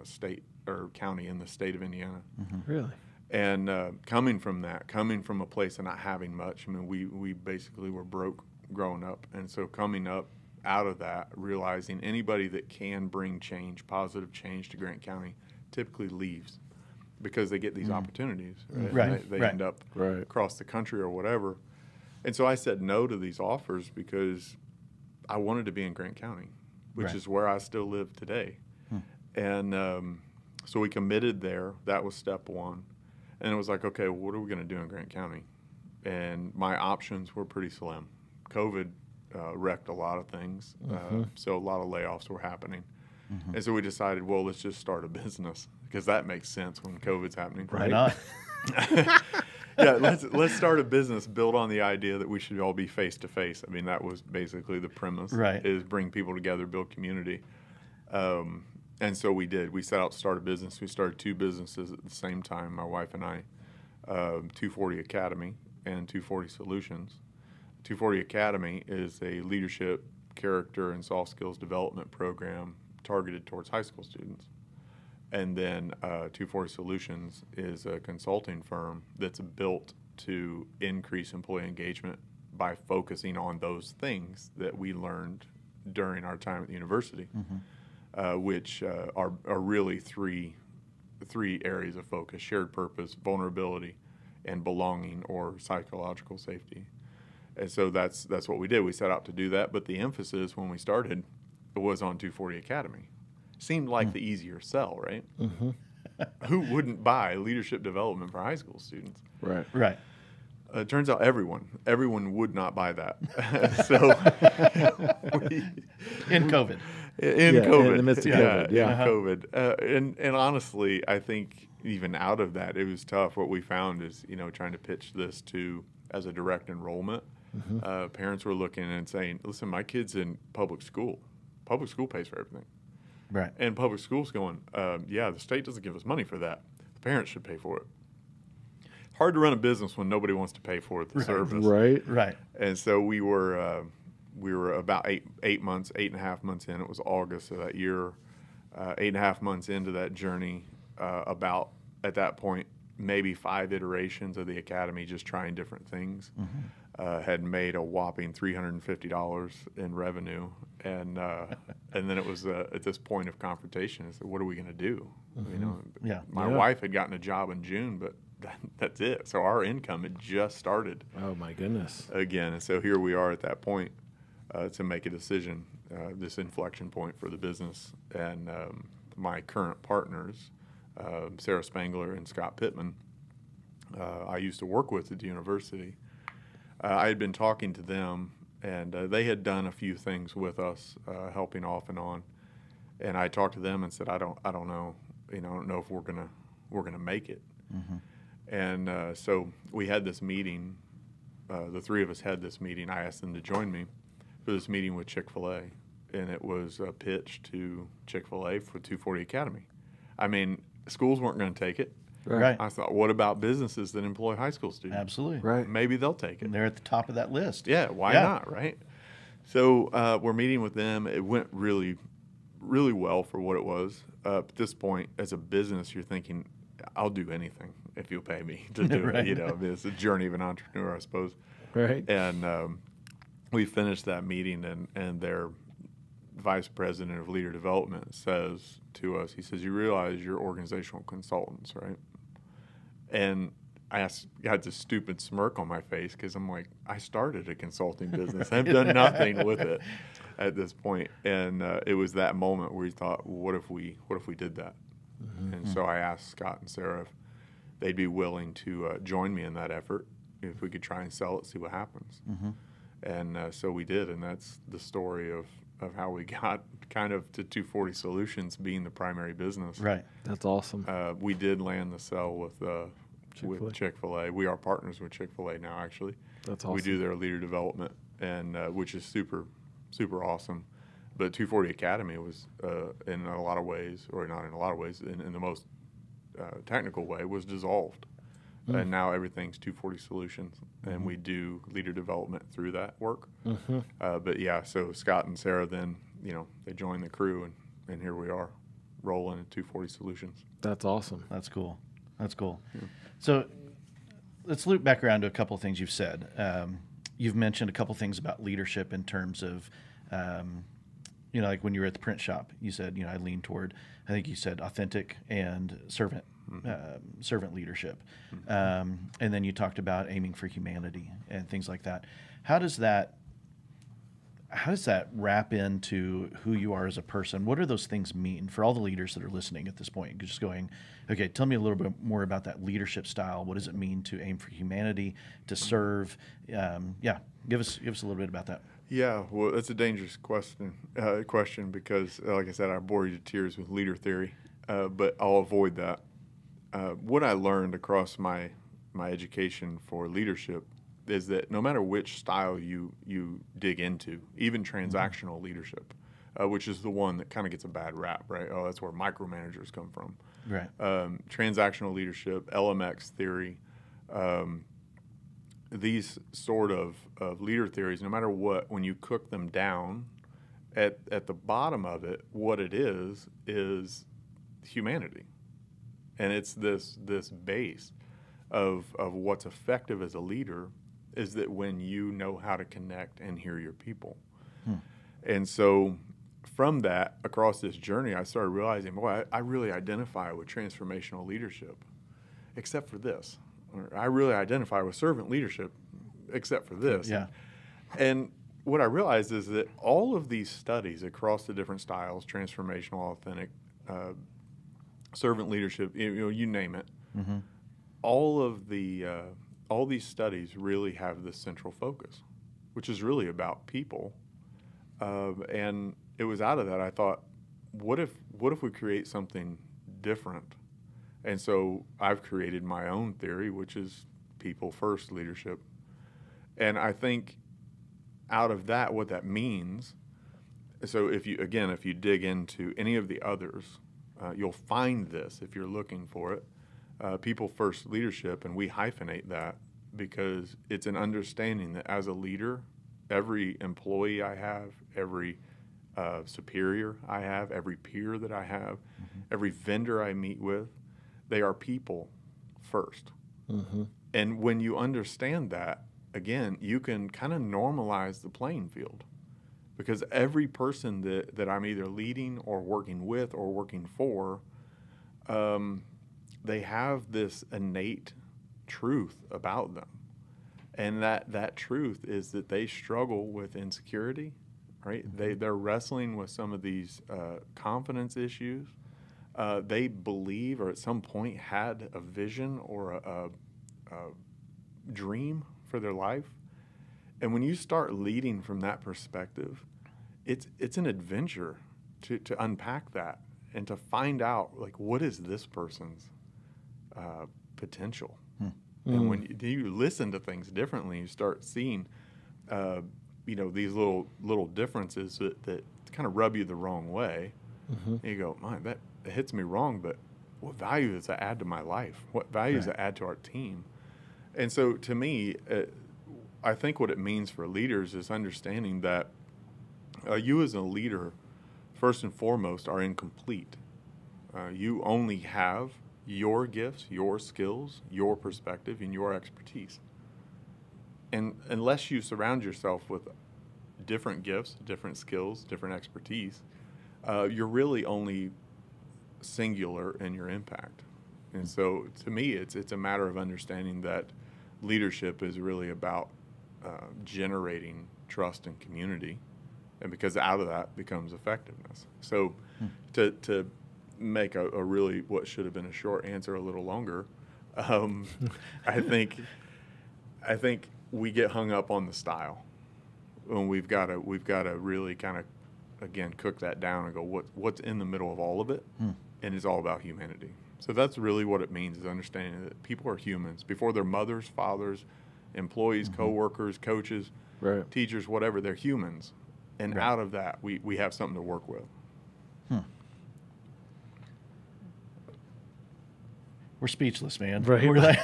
state or county in the state of Indiana. Really? And coming from a place of not having much, I mean, we basically were broke growing up. And so coming up out of that, realizing anybody that can bring change, positive change to Grant County, typically leaves because they get these opportunities. Right? They end up across the country or whatever. And so I said no to these offers because I wanted to be in Grant County. which Right. is where I still live today. And so we committed there. That was step one. And it was like, okay, well, what are we going to do in Grant County? And my options were pretty slim. COVID wrecked a lot of things. So a lot of layoffs were happening. And so we decided, well, let's just start a business, because that makes sense when COVID's happening. Why not? Yeah, let's start a business built on the idea that we should all be face to face. I mean, that was basically the premise. Right. Is bring people together, build community. And so we did. We set out to start a business. We started 2 businesses at the same time, my wife and I, 240 Academy and 240 Solutions. 240 Academy is a leadership, character, and soft skills development program targeted towards high school students. And then 240 Solutions is a consulting firm that's built to increase employee engagement by focusing on those things that we learned during our time at the university, which are really three areas of focus: shared purpose, vulnerability, and belonging or psychological safety. And so that's what we did. We set out to do that, but the emphasis when we started was on 240 Academy. Seemed like the easier sell, right? Who wouldn't buy leadership development for high school students? Right. Right. It turns out everyone would not buy that. So In COVID. in Yeah, COVID, in the midst of COVID, yeah. in COVID, and honestly, I think even out of that, it was tough. What we found is, trying to pitch this as a direct enrollment. Parents were looking and saying, "Listen, my kid's in public school. Public school pays for everything." Right. And public school's going, the state doesn't give us money for that. The parents should pay for it. Hard to run a business when nobody wants to pay for the service. Right. Right. And so we were about 8.5 months in. It was August of that year. 8.5 months into that journey, about at that point, maybe 5 iterations of the academy, just trying different things. Had made a whopping $350 in revenue, and then it was at this point of confrontation. I said, "What are we going to do?" My wife had gotten a job in June, but that's it. So our income had just started. Oh my goodness. Again, and so here we are at that point to make a decision, this inflection point for the business. And my current partners, Sarah Spangler and Scott Pittman, I used to work with at the university. I had been talking to them, and they had done a few things with us, helping off and on. And I talked to them and said, "I don't know, I don't know if we're gonna make it." And so we had this meeting. The 3 of us had this meeting. I asked them to join me for this meeting with Chick-fil-A, and it was a pitch to Chick-fil-A for 240 Academy. I mean, schools weren't going to take it. Right. I thought, what about businesses that employ high school students? Absolutely. Right. Maybe they'll take it. And they're at the top of that list. Yeah, why not, right? So we're meeting with them. It went really, really well for what it was. At this point, as a business, you're thinking, I'll do anything if you'll pay me to do Right. it. I mean, it's a journey of an entrepreneur, I suppose. Right. And we finished that meeting, and their vice president of leader development says to us, he says, "You realize you're organizational consultants, right?" And I had this stupid smirk on my face, because I'm like, I started a consulting business. I've done nothing with it at this point. And it was that moment where he thought, well, what if we did that? And so I asked Scott and Sarah if they'd be willing to join me in that effort, if we could try and sell it, see what happens. And so we did, and that's the story of how we got kind of to 240 Solutions being the primary business. Right. That's awesome. We did land the sell with Chick-fil-A. Chick-fil-A. We are partners with Chick-fil-A now, actually. That's awesome. We do their leader development, and which is super, super awesome. But 240 Academy was, in a lot of ways, or not in a lot of ways, in the most technical way, was dissolved. And now everything's 240 Solutions, and we do leader development through that work. But yeah, so Scott and Sarah then, they joined the crew, and here we are, rolling at 240 Solutions. That's awesome. That's cool. That's cool. So let's loop back around to a couple of things you've said. You've mentioned a couple of things about leadership in terms of, like when you were at the print shop, you said, I lean toward, I think you said authentic and servant leadership. And then you talked about aiming for humanity and things like that. How does that how does that wrap into who you are as a person? What do those things mean for all the leaders that are listening at this point? Just going, okay, tell me a little bit more about that leadership style. What does it mean to aim for humanity, to serve? Yeah, give us a little bit about that. Yeah, well, that's a dangerous question because, like I said, I bore you to tears with leader theory, but I'll avoid that. What I learned across my education for leadership is that no matter which style you dig into, even transactional leadership, which is the one that kind of gets a bad rap, right? Oh, that's where micromanagers come from. Right. Transactional leadership, LMX theory, these sort of leader theories, no matter what, when you cook them down, at the bottom of it, what it is humanity. And it's this base of what's effective as a leader is that when you know how to connect and hear your people. And so from that, across this journey, I started realizing, boy, I really identify with transformational leadership, except for this. Or I really identify with servant leadership, except for this. Yeah. And what I realized is that all of these studies across the different styles, transformational, authentic, servant leadership, you name it, all these studies really have this central focus, which is really about people. And it was out of that I thought, what if we create something different? And so I've created my own theory, which is people first leadership. And I think out of that, what that means, so if you dig into any of the others, you'll find this if you're looking for it. People first leadership, and we hyphenate that because it's an understanding that as a leader, every employee I have, every superior I have, every peer that I have, every vendor I meet with, they are people first. And when you understand that, again, you can kind of normalize the playing field because every person that I'm either leading or working with or working for, they have this innate truth about them. And that truth is that they struggle with insecurity, right? They're wrestling with some of these confidence issues. They believe or at some point had a vision or a dream for their life. And when you start leading from that perspective, it's an adventure to unpack that and to find out, like, what is this person's potential? And when you listen to things differently, you start seeing, these little differences that kind of rub you the wrong way. And you go, man, that hits me wrong, but what value does that add to my life? What value does that add to our team? And so to me, I think what it means for leaders is understanding that you as a leader, first and foremost, are incomplete. You only have your gifts, your skills, your perspective, and your expertise. And unless you surround yourself with different gifts, different skills, different expertise, you're really only singular in your impact. And so to me, it's a matter of understanding that leadership is really about generating trust and community. And because out of that becomes effectiveness. So to make a really what should have been a short answer a little longer, I think we get hung up on the style, and we've got to really kind of again cook that down and go what's in the middle of all of it, and it's all about humanity. So that's really what it means, is understanding that people are humans before they're mothers, fathers, employees, coworkers, coaches, teachers, whatever. They're humans, and out of that we have something to work with. We're speechless, man. Right. We're like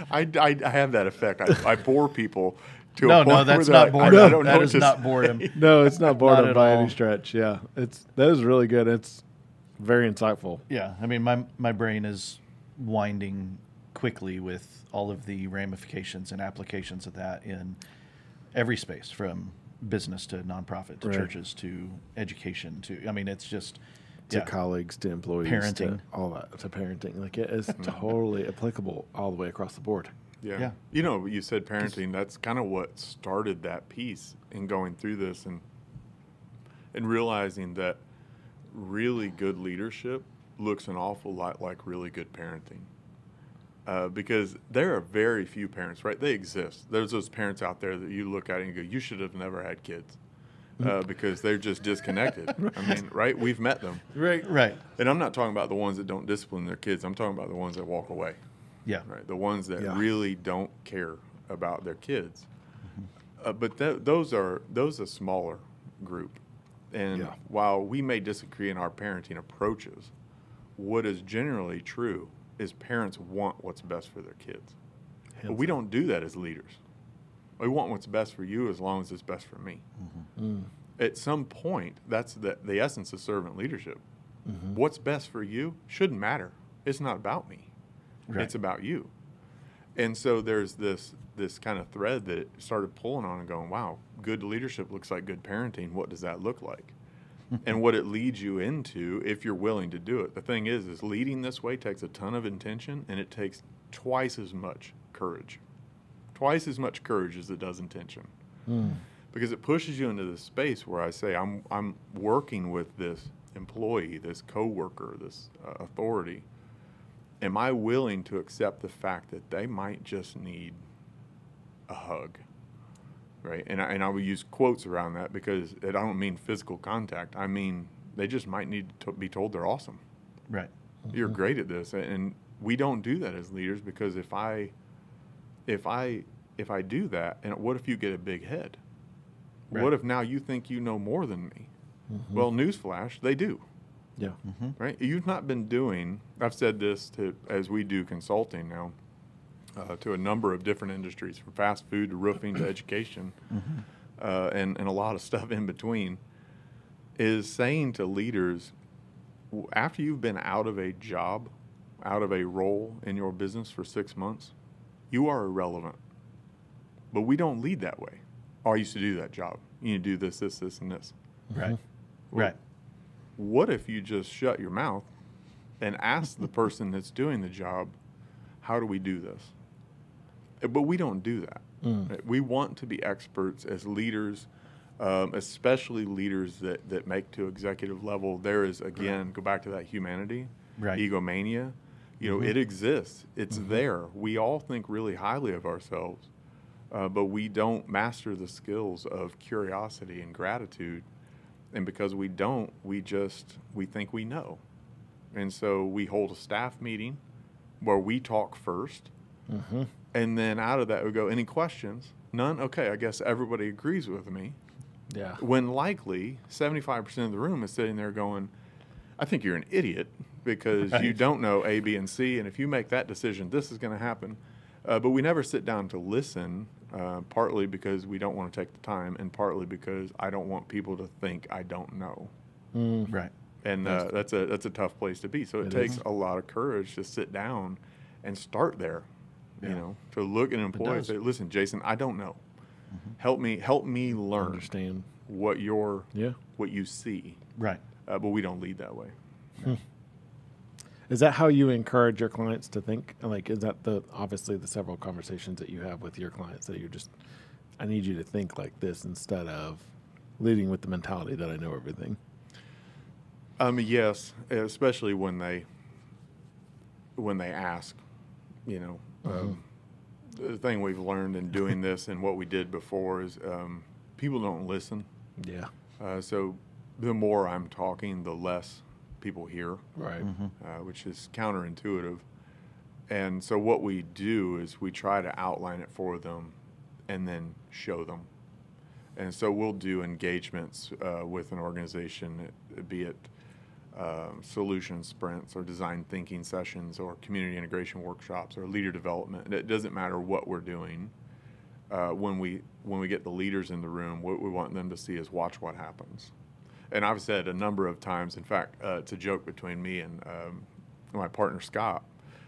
I have that effect. I bore people to no, a point that's where not boredom. I don't know That what is to not say. boredom. No, it's not boredom at by all. any stretch. Yeah, that is really good. It's very insightful. Yeah, I mean, my brain is winding quickly with all of the ramifications and applications of that in every space, from business to nonprofit to churches to education to, I mean, it's just To colleagues, to employees, Parenting. to all that, to parenting. Like, it is totally applicable all the way across the board. Yeah. Yeah. You know, you said parenting, that's kind of what started that piece in going through this and realizing that really good leadership looks an awful lot like really good parenting. Because there are very few parents, right? They exist. There's those parents out there that you look at and you go, you should have never had kids. Because they're just disconnected. I mean, right? We've met them. Right. And I'm not talking about the ones that don't discipline their kids. I'm talking about the ones that walk away. Yeah. Right. The ones that Yeah. really don't care about their kids. But those are a smaller group. And Yeah. while we may disagree in our parenting approaches, what is generally true is parents want what's best for their kids. But we don't do that as leaders. We want what's best for you as long as it's best for me. At some point, that's the essence of servant leadership. What's best for you shouldn't matter. It's not about me. Right. It's about you. And so there's this kind of thread that it started pulling on and going, wow, good leadership looks like good parenting. What does that look like? And what it leads you into if you're willing to do it. The thing is leading this way takes a ton of intention, and it takes twice as much courage. Twice as much courage as it does intention. Because it pushes you into this space where I say, I'm working with this employee, this coworker, this authority. Am I willing to accept the fact that they might just need a hug? Right? And I will use quotes around that because I don't mean physical contact. I mean, they just might need to be told they're awesome. Right. You're great at this. And we don't do that as leaders because if I do that, and what if you get a big head? Right. What if now you think you know more than me? Well, newsflash, they do. Yeah. Right? You've not been doing, I've said this as we do consulting now, to a number of different industries, from fast food to roofing to education, and a lot of stuff in between, is saying to leaders, after you've been out of a job, out of a role in your business for 6 months, you are irrelevant. But we don't lead that way. Oh, I used to do that job. You need to do this, this, this, and this. Right. Well, Right. What if you just shut your mouth and ask the person that's doing the job, how do we do this? But we don't do that. Right? We want to be experts as leaders, especially leaders that make to executive level. There is, again, go back to that humanity, egomania. You know, it exists. It's there. We all think really highly of ourselves, but we don't master the skills of curiosity and gratitude. And because we don't, we think we know. And so we hold a staff meeting where we talk first. And then out of that, we go, any questions? None? Okay, I guess everybody agrees with me. Yeah. When likely 75% of the room is sitting there going, I think you're an idiot because you don't know A, B, and C. And if you make that decision, this is going to happen. But we never sit down to listen, partly because we don't want to take the time, and partly because I don't want people to think I don't know. Right. And that's a tough place to be. So it takes a lot of courage to sit down and start there. You know, to look at an employee and say, listen, Jason, I don't know. Help me learn. Understand what you see. Right. But we don't lead that way. Is that how you encourage your clients to think? Like, is that obviously the several conversations that you have with your clients that you're just, I need you to think like this instead of leading with the mentality that I know everything? Yes, especially when they ask, you know. The thing we've learned in doing this and what we did before is people don't listen. Yeah. So the more I'm talking, the less people hear, Right. which is counterintuitive. And so what we do is we try to outline it for them and then show them. And so we'll do engagements with an organization, be it solution sprints or design thinking sessions or community integration workshops or leader development. It doesn't matter what we're doing. When we get the leaders in the room, what we want them to see is watch what happens. And I've said a number of times, in fact, it's a joke between me and my partner, Scott.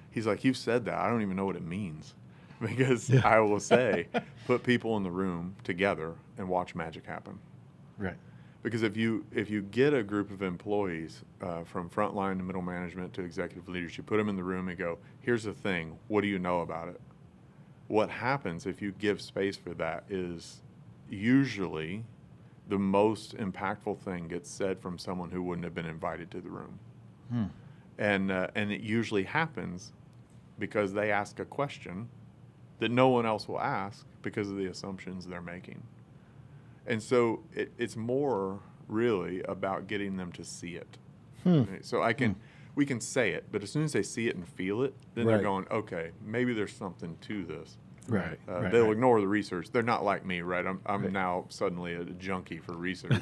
He's like, you've said that. I don't even know what it means. Because I will say, put people in the room together and watch magic happen. Right. Because if you get a group of employees from frontline to middle management to executive leadership, put them in the room and go, here's the thing, what do you know about it? what happens if you give space for that is usually the most impactful thing gets said from someone who wouldn't have been invited to the room. And it usually happens because they ask a question that no one else will ask because of the assumptions they're making. And so it's more really about getting them to see it. Right? So we can say it, but as soon as they see it and feel it, then they're going, okay, maybe there's something to this. Right. They'll ignore the research. They're not like me, right? I'm now suddenly a junkie for research.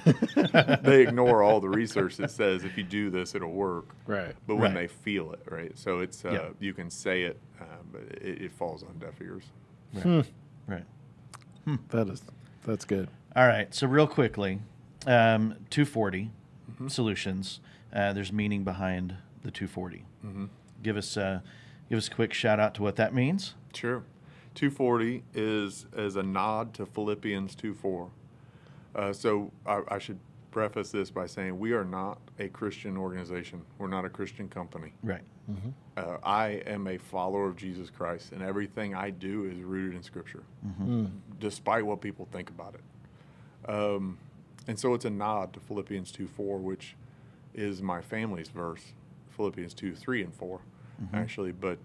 They ignore all the research that says if you do this, it'll work. Right. But when they feel it, right? So it's you can say it, but it falls on deaf ears. Right. That's good. All right. So real quickly, 240 solutions. There's meaning behind the 240. Give us a quick shout out to what that means. Sure. 240 is a nod to Philippians 2:4. So I should preface this by saying we are not a Christian organization. We're not a Christian company. Right. I am a follower of Jesus Christ, and everything I do is rooted in Scripture, despite what people think about it. And so it's a nod to Philippians 2:4, which is my family's verse, Philippians 2:3 and 4, actually. But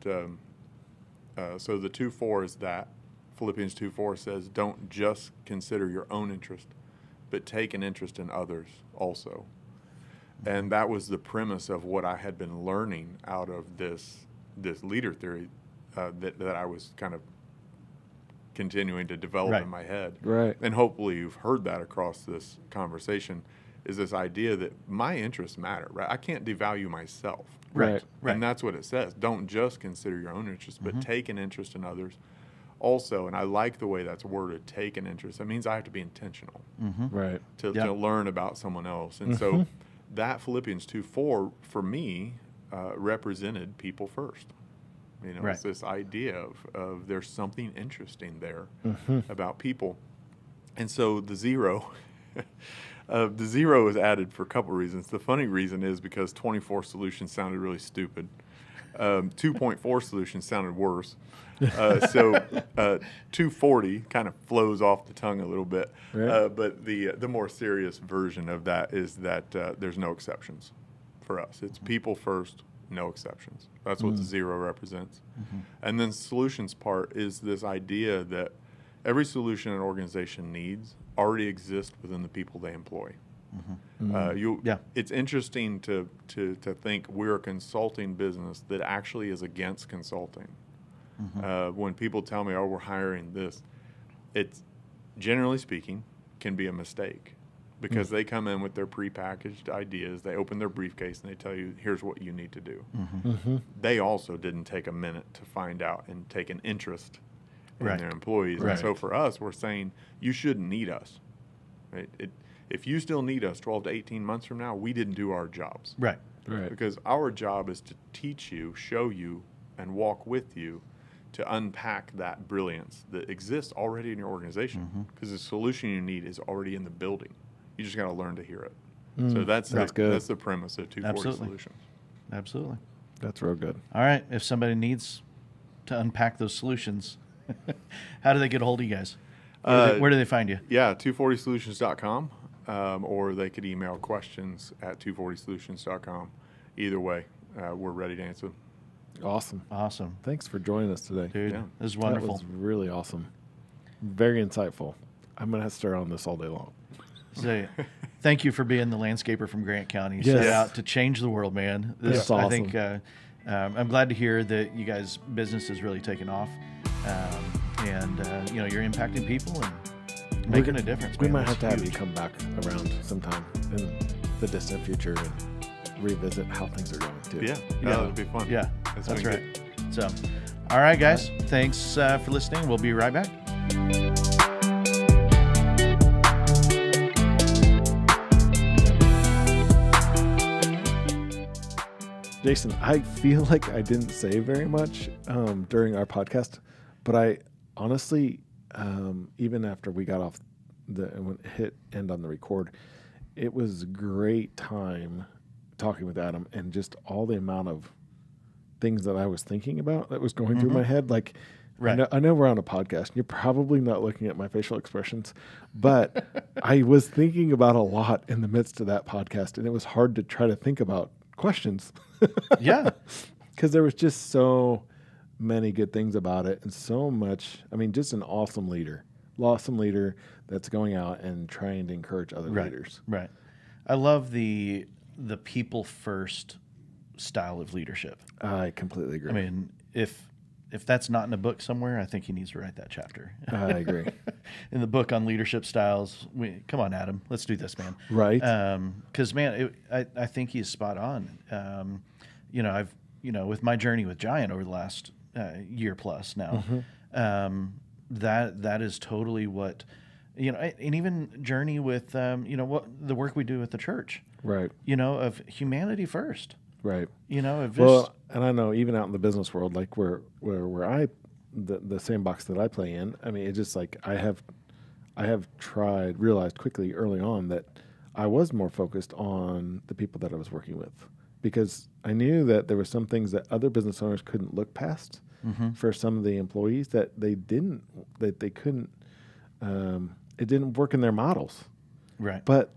so the 2:4 is that. Philippians 2:4 says, don't just consider your own interest, but take an interest in others also. And that was the premise of what I had been learning out of this leader theory that I was kind of continuing to develop in my head. Right. And hopefully you've heard that across this conversation, is this idea that my interests matter, right? I can't devalue myself. Right. And that's what it says. Don't just consider your own interests, but take an interest in others also. And I like the way that's worded, take an interest. That means I have to be intentional Right. to learn about someone else. And so that Philippians 2:4 for me represented people first. You know, it's this idea of there's something interesting there about people. And so the zero is added for a couple reasons. The funny reason is because 24 solutions sounded really stupid. 2.4 solutions sounded worse. So 240 kind of flows off the tongue a little bit. Right. But the more serious version of that is that there's no exceptions for us. It's people first, no exceptions. That's what the zero represents. And then solutions part is this idea that every solution an organization needs already exists within the people they employ. It's interesting to think we're a consulting business that actually is against consulting. When people tell me, oh, we're hiring this, it's generally speaking can be a mistake because they come in with their prepackaged ideas. They open their briefcase and they tell you, here's what you need to do. They also didn't take a minute to find out and take an interest in their employees. And so for us, we're saying you shouldn't need us. Right? If you still need us 12 to 18 months from now, we didn't do our jobs. Right. Because our job is to teach you, show you, and walk with you to unpack that brilliance that exists already in your organization. Because the solution you need is already in the building. You just got to learn to hear it. So that's good. That's the premise of 240 Solutions. Absolutely. That's real good. All right. If somebody needs to unpack those solutions, how do they get a hold of you guys? Where do they find you? Yeah, 240solutions.com, or they could email questions at 240solutions.com. Either way, we're ready to answer them. Awesome. Thanks for joining us today. Dude, this is wonderful. That was really awesome. Very insightful. I'm going to have to stare on this all day long. So, thank you for being the landscaper from Grant County. Yes. Set out to change the world, man. That's awesome. I think I'm glad to hear that you guys' business is really taking off, and you're impacting people and making a difference. We man. might That's have to have huge. you come back around sometime in the distant future and revisit how things are going too. Yeah, that would be fun. Yeah, That's that's been right. So, all right, guys. Thanks for listening. We'll be right back. Jason, I feel like I didn't say very much during our podcast, but I honestly, even after we got off and hit end on the record, it was a great time talking with Adam and just all the amount of things that I was thinking about that was going through my head. Like Right. I know we're on a podcast. And you're probably not looking at my facial expressions, but I was thinking about a lot in the midst of that podcast, and it was hard to try to think about questions. Yeah. Because there was just so many good things about it and so much. I mean, just an awesome leader that's going out and trying to encourage other leaders. Right. I love the people first style of leadership. I completely agree. I mean, if that's not in a book somewhere, I think he needs to write that chapter. I agree. In the book on leadership styles, come on, Adam, let's do this, man. Right. Because I think he's spot on. I've with my journey with Giant over the last year plus now, that is totally what and even journey with what the work we do at the church. Right. Of humanity first. Right. Of just, well, and I know even out in the business world, like where the sandbox that I play in, I mean, it's just like I have realized quickly early on that I was more focused on the people that I was working with, because I knew that there were some things that other business owners couldn't look past for some of the employees that they couldn't, it didn't work in their models. right. But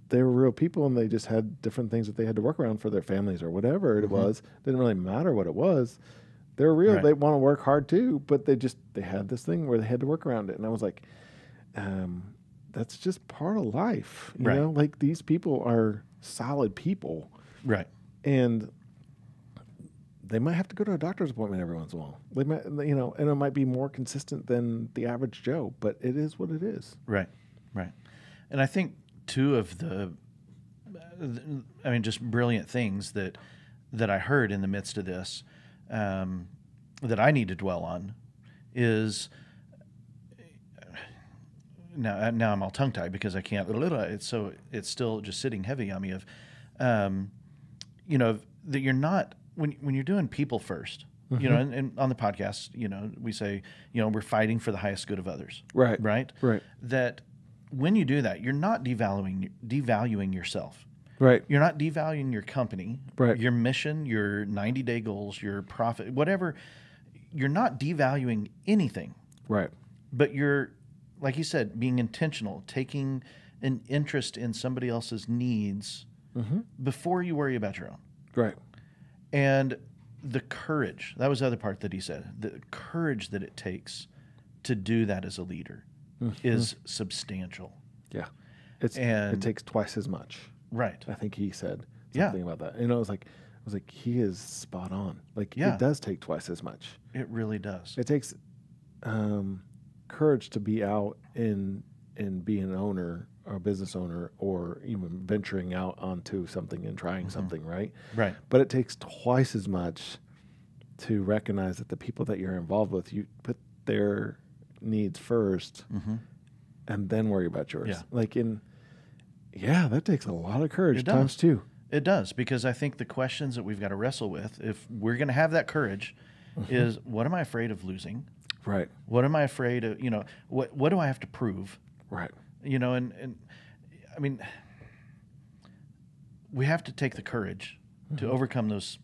they were real people, and they just had different things that they had to work around for their families or whatever it was. Didn't really matter what it was. They were real. Right. They want to work hard too, but they had this thing where they had to work around it. And I was like, that's just part of life. You know, like these people are solid people. Right. And they might have to go to a doctor's appointment every once in a while. They might, and it might be more consistent than the average Joe, but it is what it is. Right. Right. And I think two of just brilliant things that I heard in the midst of this that I need to dwell on is now I'm all tongue tied because I can't. It's still just sitting heavy on me of that you're not when you're doing people first. And on the podcast, we say we're fighting for the highest good of others. Right. Right. Right. That. When you do that, you're not devaluing yourself. Right. You're not devaluing your company, right. Your mission, your 90-day goals, your profit, whatever. You're not devaluing anything. Right. But you're, like you said, being intentional, taking an interest in somebody else's needs before you worry about your own. Right. And the courage, that was the other part that he said, the courage that it takes to do that as a leader. Is substantial. Yeah. It takes twice as much. Right. I think he said something about that. I was like, he is spot on. Like, it does take twice as much. It really does. It takes courage to be out and be an owner or a business owner, or even venturing out onto something and trying something, right? Right. But it takes twice as much to recognize that the people that you're involved with, you put their needs first and then worry about yours. Yeah. That takes a lot of courage times two. It does, because I think the questions that we've got to wrestle with, if we're going to have that courage, is what am I afraid of losing? Right. What am I afraid of, what do I have to prove? Right. And I mean, we have to take the courage to overcome those,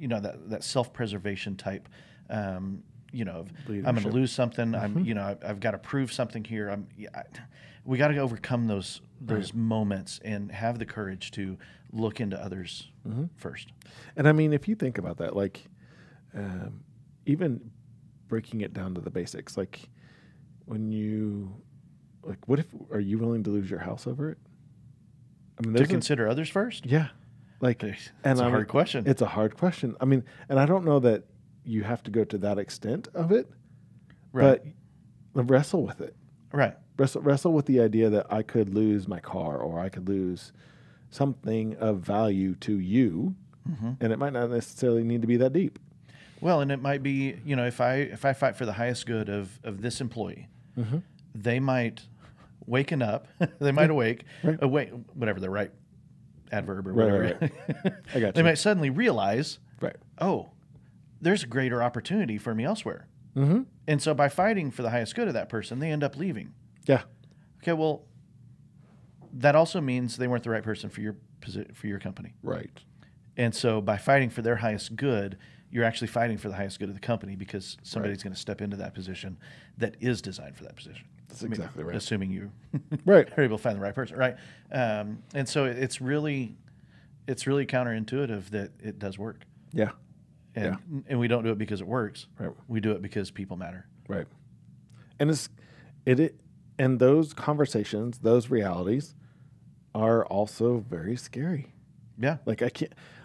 that self-preservation type, I'm going to lose something. I've got to prove something here. We got to overcome those moments and have the courage to look into others first. And I mean, if you think about that, like even breaking it down to the basics, like what if, are you willing to lose your house over it? I mean, to consider others first? Yeah. Like, it's a hard question. It's a hard question. I mean, and I don't know that you have to go to that extent of it, right. But wrestle with it. Right. Wrestle with the idea that I could lose my car, or I could lose something of value to you, and it might not necessarily need to be that deep. Well, and it might be, if I fight for the highest good of this employee, they might waken up, they might awake, whatever the right adverb or whatever. Right. I got you. They might suddenly realize, right. Oh, there's a greater opportunity for me elsewhere. And so by fighting for the highest good of that person, they end up leaving. Yeah. Okay, well, that also means they weren't the right person for your company. Right. And so by fighting for their highest good, you're actually fighting for the highest good of the company because somebody's going to step into that position that is designed for that position. That's exactly right. Assuming you Right. are able to find the right person, right? And so it's really counterintuitive that it does work. Yeah. And we don't do it because it works. Right. We do it because people matter. Right. And and those conversations, those realities are also very scary. Yeah. Like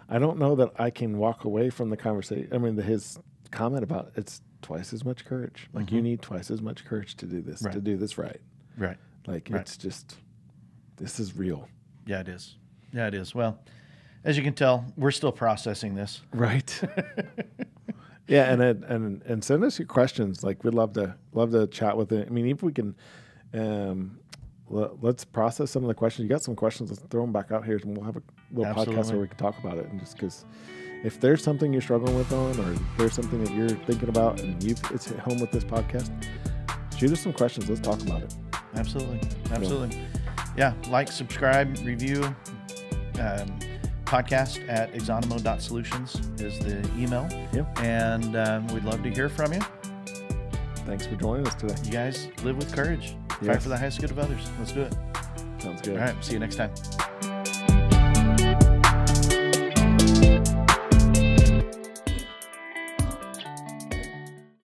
I don't know that I can walk away from the conversation. I mean, his comment about it's twice as much courage. Like you need twice as much courage to do this, Right. to do this right. Right. Like Right. it's just, this is real. Yeah, it is. Yeah, it is. Well, as you can tell, we're still processing this. Right. Yeah, and send us your questions. Like we'd love to chat with it. I mean, if we can, let's process some of the questions. You got some questions? Let's throw them back out here, and we'll have a little podcast where we can talk about it. And just because, if there's something you're struggling with or if there's something that you're thinking about, and it's hit home with this podcast, shoot us some questions. Let's talk about it. Absolutely. Yeah, like, subscribe, review. Podcast at exANIMO.solutions is the email. Yep. And we'd love to hear from you. Thanks for joining us today. You guys live with courage. Yes. Fight for the highest good of others. Let's do it. Sounds good. All right. See you next time.